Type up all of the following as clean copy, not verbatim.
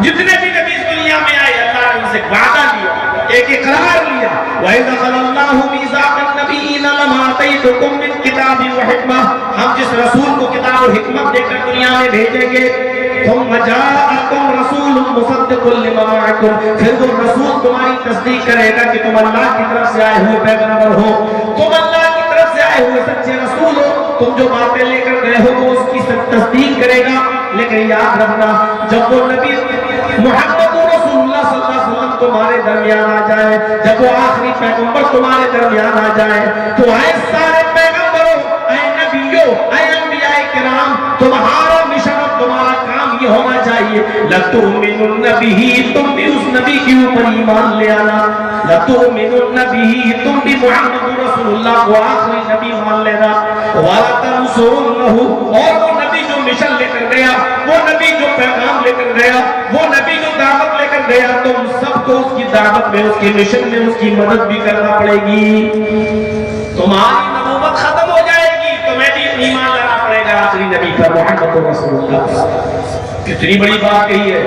جتنے بھی نبی اس دنیا میں آئے اللہ نے ان سے وعدہ لیا، ایک اقرار لیا، وَإِذَا قَالَ اللَّهُ مِيثَاقَ النَّبِيِّينَ لَمَا آتَيْتُكُم مِّن كِتَابٍ وَحِكْمَةٍ، ہم جس رسول کو کتاب اور حکمت دے کر دنیا میں بھیجیں گے، ثُمَّ جَاءَكُمْ رَسُولٌ مُصَدِّقٌ لِّمَا مَعَكُمْ، پھر وہ رسول تمہاری تصدیق کرے گا کہ تم اللہ کی طرف سے آئے ہوئے پیغمبر ہو، تم اللہ کی طرف سے آئے ہوئے سچے رسول ہو، تم جو باتیں لے کر گئے ہو وہ اس کی تصدیق کرے گا۔ لیکن یاد رکھنا جب وہ نبی محمد رسول اللہ صلی اللہ علیہ وسلم تمہارے درمیان آ جائے، جب وہ آخری پیغمبر تمہارے درمیان آ جائے تو اے سارے پیغمبروں، اے نبیوں، اے انبیاء کرام، تمہارا مشن اور تمہارا کام یہ ہونا چاہیے لَتُؤْمِنُنَّ بِهِ، تم بھی اس نبی کے اوپر ایمان لے آنا، لَتُؤْمِنُنَّ بِهِ، تم بھی محمد رسول اللہ کو آخری نبی مان لینا، وَلَتَنْصُرُنَّهُ، اور وہ نبی جو مشن لے کر گیا، وہ نبی جو پیغام لے کر گیا، وہ نبی جو دعوت لے کر گیا، تم سب کو اس کی دعوت میں، اس کے مشن میں اس کی مدد بھی کرنا پڑے گی۔ تمہاری نبوت ختم ہو جائے گی، تمہیں بھی ایمان لانا پڑے گا آخری نبی پر محمد رسول اللہ۔ کتنی بڑی بات کہی ہے۔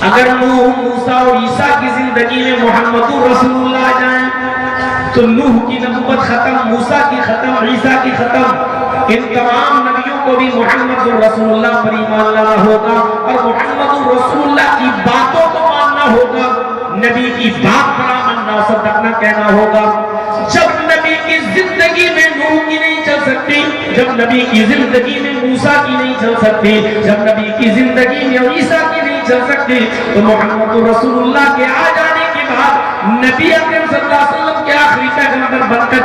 اگر نوح، موسیٰ اور عیسیٰ کی زندگی میں محمد رسول اللہ آ جائیں تو نوح کی نبوت ختم، موسیٰ کی ختم، عیسیٰ کی ختم، ان تمام نبیوں کو بھی محمد رسول اللہ پر ایمان لانا ہوگا اور محمد رسول اللہ کی باتوں کو ماننا ہوگا، نبی کی بات پر آمنا صدقنا کہنا ہوگا۔ جب نبی کی زندگی میں نوح کی نہیں چل سکتی، جب نبی کی زندگی میں موسیٰ کی نہیں چل سکتی، جب نبی کی زندگی میں عیسیٰ کی نہیں چل سکتی، تو محمد رسول اللہ کے آ جانے کے بعد نبی اکرم صلی اللہ علیہ وسلم کے آخری پیغمبر بن کر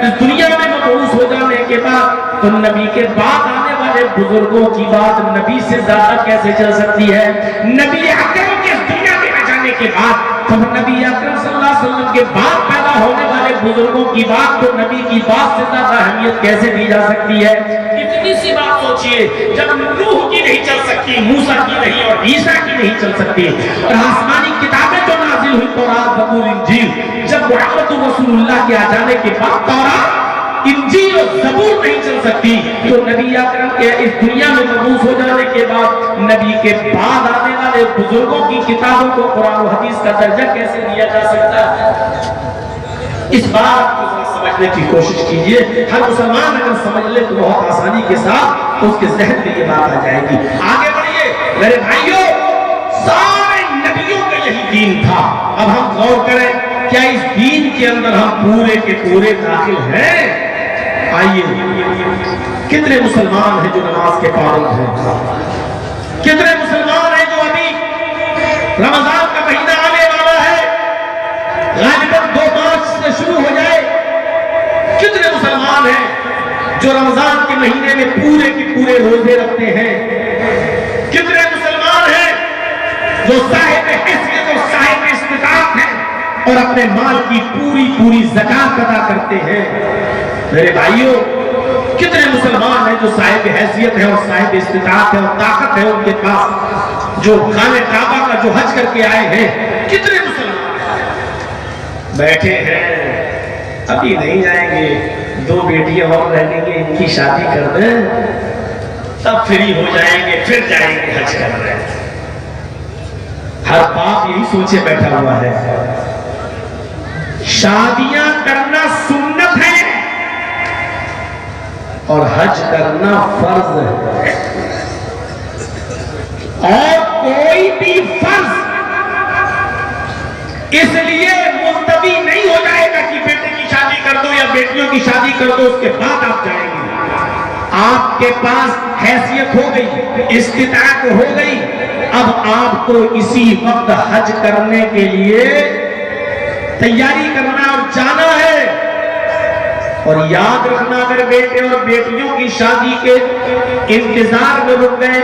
اس دنیا میں مبعوث ہو جانے کے بعد تو نبی کے بعد آنے والے بزرگوں کی بات نبی سے زیادہ کیسے چل سکتی ہے؟ نبی اکرم کے اس دنیا میں آ جانے کے بعد تو نبی اکرم صلی اللہ علیہ وسلم کے بعد پیدا ہونے والے بزرگوں کی بات تو نبی کی بات سے زیادہ اہمیت کیسے دی جا سکتی ہے؟ اتنی سی بات سوچئے، جب نوح کی نہیں چل سکتی، موسیٰ کی نہیں اور عیسیٰ کی نہیں چل سکتی، اور آسمانی کتابیں جو نازل ہوئی تورات، زبور، انجیل، جب محمد رسول اللہ کے آ جانے کے بعد تورات، انجیل اور زبور نہیں چل سکتی، تو نبی اکرم کے اس دنیا میں مبعوث ہو جانے کے بعد نبی کے بعد آنے والے بزرگوں کی کتابوں کو قرآن و حدیث کا درجہ کیسے دیا جا سکتا ہے؟ اس بات کو سمجھنے کی کوشش کیجئے۔ ہر مسلمان اگر سمجھ لے تو بہت آسانی کے ساتھ اس کے ذہن میں یہ بات آ جائے گی۔ آگے بڑھئے میرے بھائیوں، سارے نبیوں کا یہی دین تھا۔ اب ہم غور کریں، کیا اس دین کے اندر ہم پورے کے پورے داخل ہیں؟ آئیے، کتنے مسلمان ہیں جو نماز کے پابند ہیں؟ کتنے مسلمان ہیں جو ابھی رمضان کا مہینہ آنے والا ہے، غالباً 2 مارچ سے شروع ہو جائے، کتنے مسلمان ہیں جو رمضان کے مہینے میں پورے کے پورے روزے رکھتے ہیں؟ کتنے مسلمان ہیں جو صاحب حیثیت اور صاحب استطاعت ہیں اور اپنے مال کی پوری زکات ادا کرتے ہیں؟ میرے بھائیوں، کتنے مسلمان ہیں جو صاحب حیثیت ہے اور صاحب استطاعت ہے اور طاقت ہے ان کے پاس، جو خانہ کعبہ کا جو حج کر کے آئے ہیں؟ کتنے مسلمان ہیں بیٹھے ہیں، ابھی نہیں جائیں گے، 2 بیٹیاں اور رہیں گے، ان کی شادی کر دیں تب فری ہو جائیں گے، پھر جائیں گے حج کر رہے ہیں۔ ہر باپ یہی سوچے بیٹھا ہوا ہے۔ شادیاں کرنا سنت ہے اور حج کرنا فرض ہے، اور کوئی بھی فرض اس لیے ملتوی نہیں ہو جائے گا کہ بیٹے کی شادی کر دو یا بیٹیوں کی شادی کر دو اس کے بعد آپ جائیں گے۔ آپ کے پاس حیثیت ہو گئی، استطاعت ہو گئی، اب آپ کو اسی وقت حج کرنے کے لیے تیاری کرنا اور جانا ہے۔ اور یاد رکھنا، اگر بیٹے اور بیٹیوں کی شادی کے انتظار میں رک گئے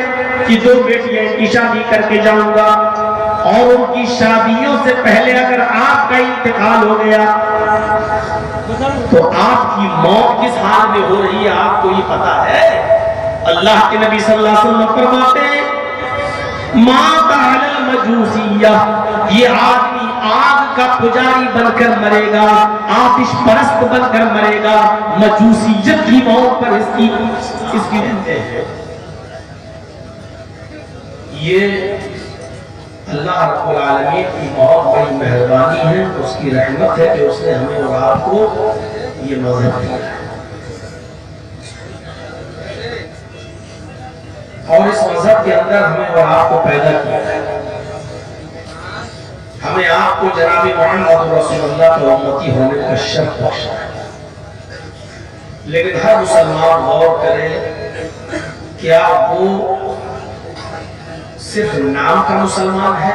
کہ 2 بیٹیاں کی شادی کر کے جاؤں گا، اور ان کی شادیوں سے پہلے اگر آپ کا انتقال ہو گیا تو آپ کی موت کس حال میں ہو رہی ہے آپ کو یہ پتا ہے؟ اللہ کے نبی صلی اللہ علیہ وسلم فرماتے ہیں، مات علی المجوسیہ، یہ آدمی آگ کا پجاری بن کر مرے گا، آتش پرست بن کر مرے گا، مجوسیت کی موت پر اس کی رہتے ہیں۔ یہ اللہ رب العالمین کی بہت بڑی مہربانی ہے، اس کی رحمت ہے کہ اس نے ہمیں اور آپ کو یہ مذہب دیا ہے، اور اس مذہب کے اندر ہمیں اور آپ کو پیدا کیا ہے، ہمیں آپ کو جناب محمد رسول اللہ کا امتی ہونے کا شرف بخشا ہے۔ لیکن ہر مسلمان غور کرے، کیا وہ صرف نام کا مسلمان ہے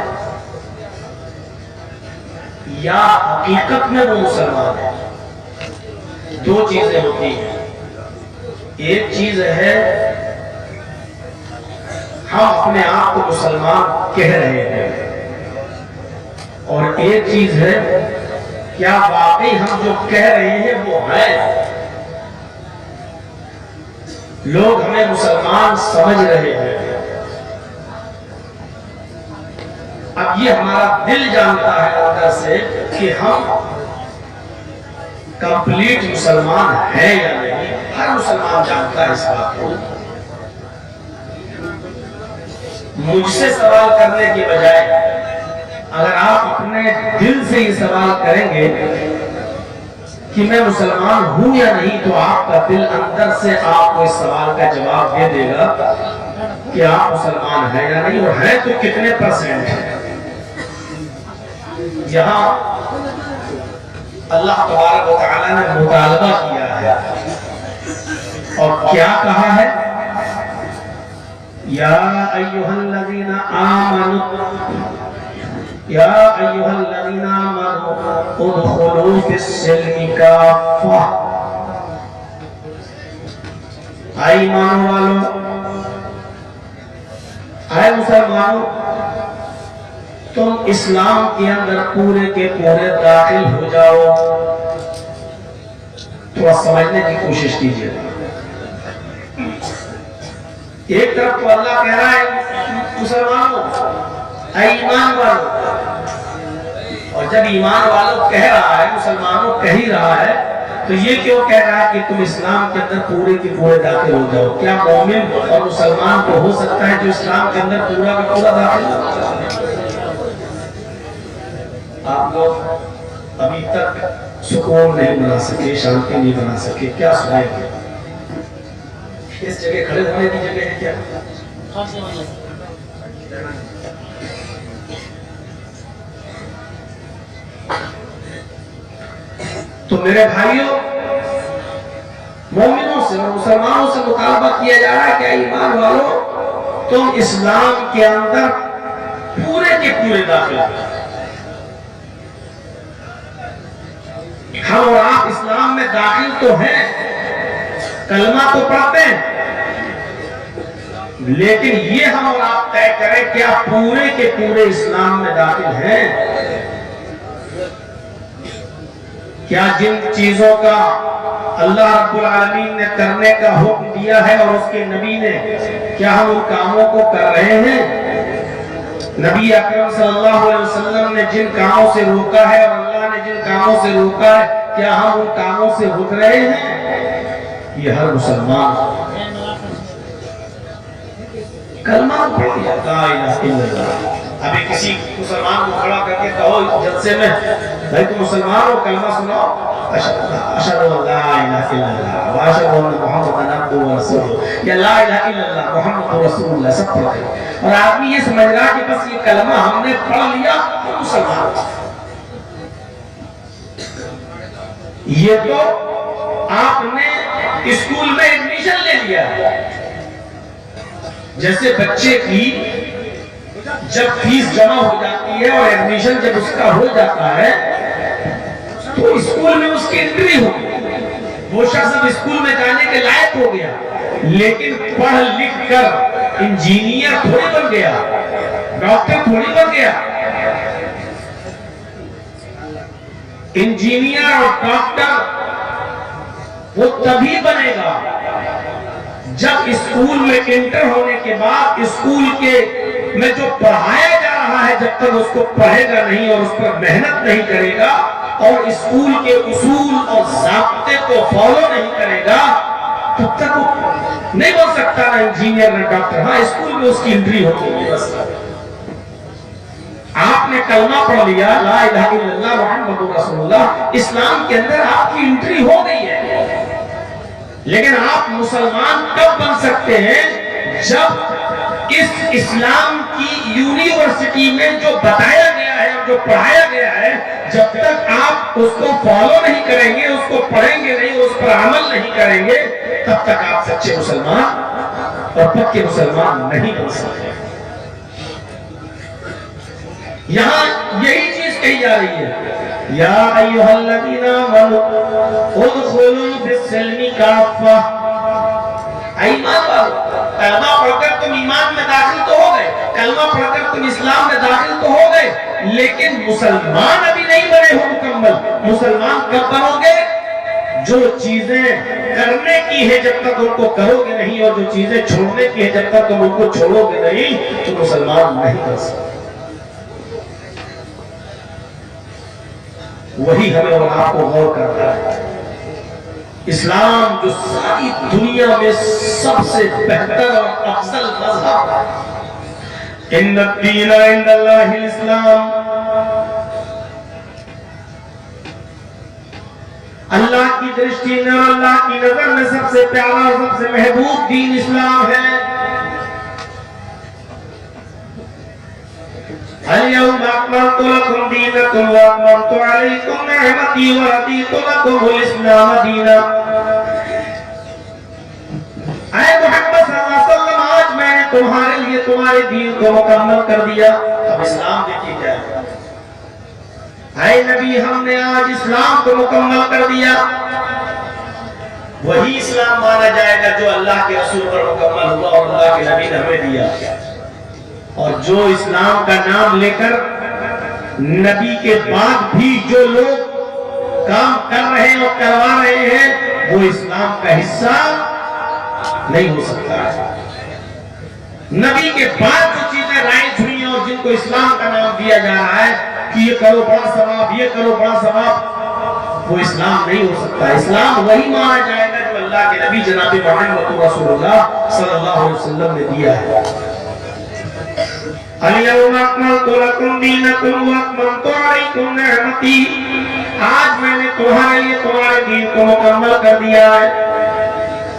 یا حقیقت میں وہ مسلمان ہے؟ دو چیزیں ہوتی ہیں، ایک چیز ہے ہم اپنے آپ کو مسلمان کہہ رہے ہیں، اور ایک چیز ہے کیا واقعی ہم جو کہہ رہے ہیں وہ ہے، لوگ ہمیں مسلمان سمجھ رہے ہیں۔ اب یہ ہمارا دل جانتا ہے اندر سے کہ ہم کمپلیٹ مسلمان ہیں یا نہیں، ہر مسلمان جانتا ہے اس بات کو۔ مجھ سے سوال کرنے کی بجائے اگر آپ اپنے دل سے یہ سوال کریں گے کہ میں مسلمان ہوں یا نہیں، تو آپ کا دل اندر سے آپ کو اس سوال کا جواب دے دے گا کہ آپ مسلمان ہیں یا نہیں، اور ہیں تو کتنے پرسنٹ ہیں۔ یہاں اللہ تبارک و تعالی نے مطالبہ کیا ہے اور کیا کہا ہے؟ یا ایھا الذین آمنوا ادخلوا فی السلم کافہ، اے ایمان والو، اے مسلمانوں، تم اسلام کے اندر پورے کے پورے داخل ہو جاؤ۔ تھوڑا سمجھنے کی کوشش کیجیے۔ ایک طرف تو اللہ کہہ رہا ہے مسلمانوں، اے ایمان والو، اور جب ایمان والوں کہہ رہا ہے، مسلمانوں کہہ ہی رہا ہے، تو یہ کیوں کہہ رہا ہے کہ تم اسلام کے اندر پورے کے پورے داخل ہو جاؤ؟ کیا مومن اور مسلمان تو ہو سکتا ہے جو اسلام کے اندر پورا کا پورا داخل ہو؟ آپ لوگ ابھی تک سکون نہیں بنا سکے، شانتی نہیں بنا سکے، کیا سنائیں گے؟ اس جگہ کھڑے ہونے کی جگہ ہے کیا؟ تو میرے بھائیوں، مومنوں سے اور مسلمانوں سے مطالبہ کیا جا رہا ہے کہ ایمان والو، تم اسلام کے اندر پورے کے پورے داخل ہو۔ ہم اور آپ اسلام میں داخل تو ہیں، کلمہ تو پڑھتے ہیں، لیکن یہ ہم اور آپ طے کریں کیا پورے کے پورے اسلام میں داخل ہیں؟ کیا جن چیزوں کا اللہ رب العالمین نے کرنے کا حکم دیا ہے اور اس کے نبی نے، کیا ہم ان کاموں کو کر رہے ہیں؟ نبی اکرم صلی اللہ علیہ وسلم نے جن کاموں سے روکا ہے اور اللہ نے جن کاموں سے روکا ہے، کیا ہم ان کاموں سے رک رہے ہیں؟ یہ ہر مسلمان کلمہ پڑھ لیا، لا الہ الا اللہ۔ ابھی کسی مسلمان کو کھڑا کر کے کہو جلسے میں، بھائی تم مسلمان ہو، کلمہ سناؤ، اشہد ان لا الہ الا اللہ واشہد ان محمدا عبدہ ورسولہ، یا لا الہ الا اللہ محمد رسول اللہ، سب پڑھتے ہیں، اور آدمی یہ سمجھ رہا کہ بس یہ کلمہ ہم نے پڑھ لیا تو مسلمان۔ یہ تو آپ نے اسکول میں ایڈمیشن لے لیا، جیسے بچے کی جب فیس جمع ہو جاتی ہے اور ایڈمیشن جب اس کا ہو جاتا ہے تو اسکول میں اس کی انٹری ہوگی، وہ شخص اب اسکول میں جانے کے لائق ہو گیا، لیکن پڑھ لکھ کر انجینئر تھوڑی بن گیا، ڈاکٹر تھوڑی بن گیا۔ انجینئر اور ڈاکٹر وہ تبھی بنے گا جب اسکول میں انٹر ہونے کے بعد اسکول کے میں جو پڑھایا جا رہا ہے جب تک اس کو پڑھے گا نہیں اور اس پر محنت نہیں کرے گا اور اسکول کے اصول اور ضابطے کو فالو نہیں کرے گا تب تک وہ نہیں بن سکتا، نہ انجینئر نہ ڈاکٹر، ہاں اسکول میں اس کی انٹری ہوتی ہے بس۔ آپ نے کلمہ پڑھ لیا لا الہ الا اللہ محمد رسول اللہ، اسلام کے اندر آپ کی انٹری ہو گئی ہے۔ لیکن آپ مسلمان کب بن سکتے ہیں؟ جب اس اسلام کی یونیورسٹی میں جو بتایا گیا ہے، جو پڑھایا گیا ہے، جب تک آپ اس کو فالو نہیں کریں گے، اس کو پڑھیں گے نہیں، اس پر عمل نہیں کریں گے، تب تک آپ سچے مسلمان اور پکے مسلمان نہیں بن سکتے۔ یہاں یہی چیز کہی جا رہی ہے، یا ایھا الذین آمنوا ادخلوا فی السلم کافہ۔ ایمان والو، کلمہ پڑھ کر تم ایمان میں داخل تو ہو گئے، کلمہ پڑھ کر تم اسلام میں داخل تو ہو گئے، لیکن مسلمان ابھی نہیں بنے ہو مکمل۔ مسلمان کب بنو گے؟ جو چیزیں کرنے کی ہے جب تک ان کو کرو گے نہیں، اور جو چیزیں چھوڑنے کی ہے جب تک تم ان کو چھوڑو گے نہیں، تو مسلمان نہیں بن سکتے۔ وہی ہمیں اور آپ کو غور کرنا ہے۔ اسلام جو ساری دنیا میں سب سے بہتر اور افضل مذہب ہے، ان الدین عند اللہ الاسلام، اللہ کی درشٹی میں، اللہ کی نظر میں سب سے پیارا اور سب سے محبوب دین اسلام ہے۔ اليوم اکملت لکم دینکم واتممت علیکم نعمتی ورضیت لکم الاسلام دینا۔ اے محمد صلی اللہ علیہ وسلم، آج میں نے تمہارے لیے تمہارے دین کو مکمل کر دیا۔ اب اسلام دیکھیے کیا ہے، اے نبی ہم نے آج اسلام کو مکمل کر دیا۔ وہی اسلام مانا جائے گا جو اللہ کے رسول پر مکمل ہوا اور اللہ کے نبی نے ہمیں دیا۔ اور جو اسلام کا نام لے کر نبی کے بعد بھی جو لوگ کام کر رہے ہیں اور کروا رہے ہیں، وہ اسلام کا حصہ نہیں ہو سکتا ہے۔ نبی کے بعد جو چیزیں رائج ہوئی ہیں اور جن کو اسلام کا نام دیا جا رہا ہے کہ یہ کرو بڑا ثواب، یہ کرو بڑا ثواب، وہ اسلام نہیں ہو سکتا۔ اسلام وہی مانا جائے گا جو اللہ کے نبی جناب محمد رسول اللہ صلی اللہ علیہ وسلم نے دیا ہے۔ اليوم اکملت لکم دینکم واتممت علیکم نعمتی، آج میں نے تمہارے لیے تمہارے دین کو مکمل کر دیا ہے۔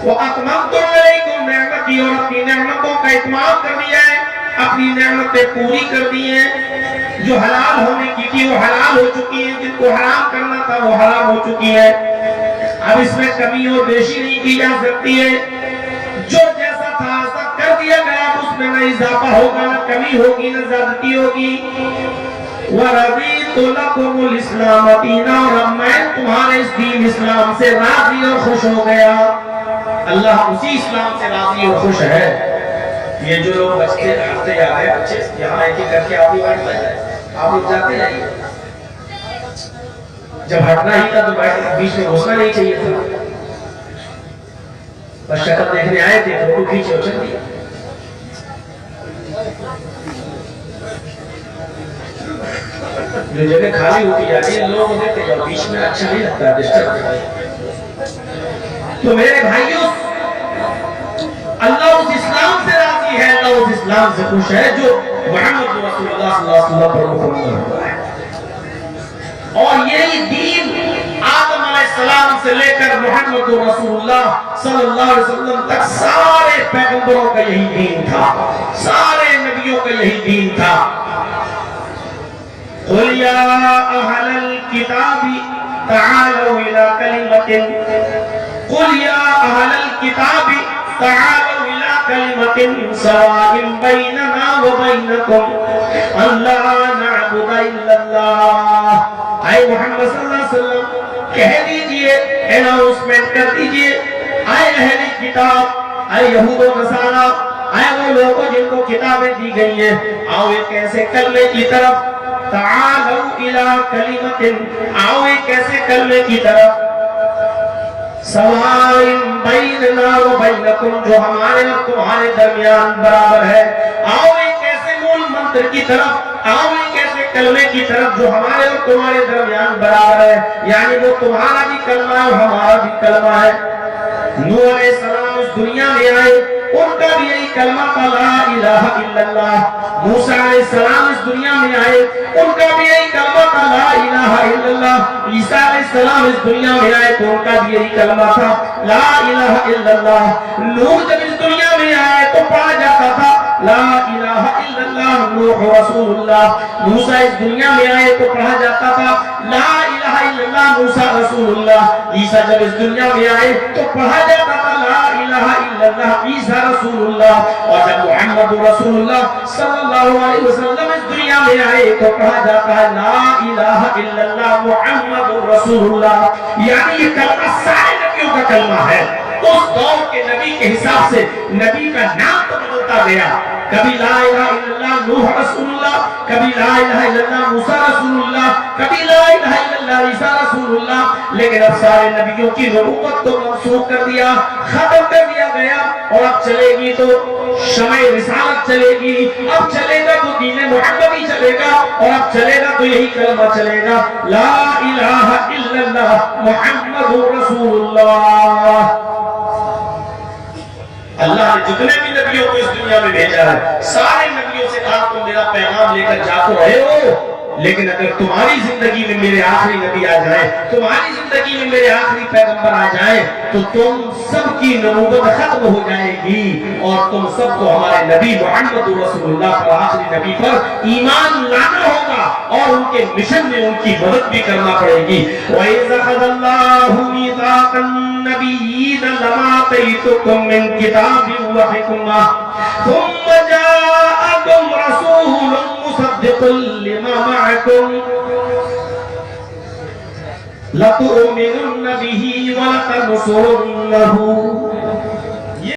واتممت علیکم نعمتی، اور اپنی نعمتوں کا اتمام کر دیا ہے، اپنی نعمتیں پوری کر دی ہیں۔ جو حلال ہونے کی تھی وہ حلال ہو چکی ہیں، جن کو حرام کرنا تھا وہ حرام ہو چکی ہے۔ اب اس میں کمی اور بیشی نہیں کی جا سکتی ہے، جو جیسا تھا ایسا کر دیا گیا، اس میں نہ اضافہ ہوگا، نہ کمی ہوگی، نہ زیادتی ہوگی۔ وَرَضِيتُ لَكُمُ الْإِسْلَامَ دِينًا، اور میں تمہارے اس دین اسلام سے راضی اور خوش ہو گیا۔ اللہ اسی اسلام سے راضی اور خوش ہے۔ یہ جو لوگ بچے ہٹتے جا رہے ہیں، بچے یہاں ایک ایک کر کے آپ ہی بیٹھ جائیں، آپ لوگ جاتے جائیے۔ جب ہٹنا ہی تھا تو بیچ میں گھسنا نہیں چاہیے تھا، بس شکل دیکھنے آئے تھے، فوٹو کھینچے اور چل دیا۔ جو جگہ خالی ہوتی جاتی ہے لوگ دیکھتے جاؤ، بیچ میں اچھا نہیں لگتا، ڈسٹرب۔ تو میرے بھائیوں، اللہ اس اسلام سے راضی ہے، اللہ اس اسلام سے خوش ہے جو محمد رسول اللہ صلی اللہ علیہ وسلم پر مکمل ہوا ہے۔ اور یہی دین آدم علیہ السلام سے لے کر محمد رسول اللہ صلی اللہ علیہ وسلم تک سارے پیغمبروں کا یہی دین تھا، سارے نبیوں کا یہی دین تھا۔ قُلْ يَا أَهْلَ الْكِتَابِ تَعَالَوْا إِلَىٰ كَلِمَةٍ قُلْ يَا أَهْلَ الْكِتَابِ تَعَالَوْا إِلَىٰ كَلِمَةٍ سَوَاءٍ بَيْنَنَا وَبَيْنَكُمْ أَلَّا نَعْبُدَ إِلَّا اللَّهَ۔ اے محمد صلی اللہ علیہ وسلم کہہ دیجئے، اناؤنسمنٹ کر دیجئے، اے اہل کتاب، اے یہود و نصارہ، اے وہ لوگ جن کو کتابیں دی گئی ہیں، آؤ ایک ایسے کلمے کی طرف، تعالوا الى کلمۃ، آؤ ایک ایسے کلمے کی طرف، سواء بیننا وبینکم، جو ہمارے اور تمہارے درمیان برابر ہے۔ آؤ ایک ایسے مول منتر کی طرف، آؤ ایک ایسے کلمے کی طرف جو ہمارے اور تمہارے درمیان برابر ہے، یعنی وہ تمہارا بھی کلمہ ہے اور ہمارا بھی کلمہ ہے۔ نوح علیہ السلام اس اس دنیا میں آئے ان کا بھی یہی کلمہ تھا لا الہ الا اللہ۔ موسیٰ علیہ السلام اس دنیا میں آئے ان کا بھی یہی کلمہ تھا لا الہ الا اللہ۔ عیسیٰ علیہ السلام اس دنیا میں آئے تو ان کا بھی یہی کلمہ تھا لا الہ الا اللہ۔ نوح جب اس دنیا میں آئے تو پڑھا جاتا تھا لا الہ الا اللہ نوح رسول اللہ۔ موسیٰ اس دنیا میں آئے تو پڑھا جاتا تھا لا الہ الا اللہ موسیٰ رسول اللہ۔ عیسیٰ جب اس دنیا میں آئے تو پڑھا جاتا تھا لا الہ الا اللہ عیسیٰ رسول اللہ۔ اور جب محمد رسول اللہ صلی اللہ علیہ وسلم اس دنیا میں آئے تو کہا جاتا ہے لا الہ الا اللہ محمد رسول اللہ۔ یعنی یہ کلمہ سارے نبیوں کا کلمہ ہے۔ اس دور کے نبی کے حساب سے نبی کا نام تو بدلتا گیا، کبھی لا الہ الا اللہ نوح رسول اللہ، کبھی لا الہ الا اللہ موسیٰ رسول اللہ، کبھی لا الہ الا اللہ عیسیٰ رسول اللہ، لیکن اب سارے نبیوں کی نبوت کو منسوخ کر دیا، ختم کر دیا گیا۔ اور اب چلے گی تو شمع رسالت چلے گی، اب چلے گا تو دین محمدی چلے گا، اور اب چلے گا تو یہی کلمہ چلے گا لا الہ الا اللہ محمد رسول اللہ۔ اللہ نے جتنے بھی نبیوں کو اس دنیا میں بھیجا ہے سارے نبیوں سے کہا تم میرا پیغام لے کر جا تو رہے ہو، لیکن اگر تمہاری زندگی میں میرے آخری نبی آ جائے، تمہاری زندگی میں میرے آخری پیغمبر آ جائے تو تم سب کی نبوت ختم ہو جائے گی اور تم سب کو ہمارے نبی محمد رسول اللہ پر آخری نبی پر ایمان لانا ہوگا اور ان کے مشن میں ان کی مدد بھی کرنا پڑے گی۔ وَإِذَا أَخَذَ اللَّهُ مِيثَاقَ النَّبِيِّينَ لَمَا آتَيْتُكُم مِّن كِتَابٍ وَحِكْمَةٍ ثُمَّ جَاءَكُمْ رَسُولٌ مُصَدِّقٌ لِّمَا مَعَكُمْ لَتُؤْمِنُنَّ بِهِ وَلَتَنْصُرُنَّهُ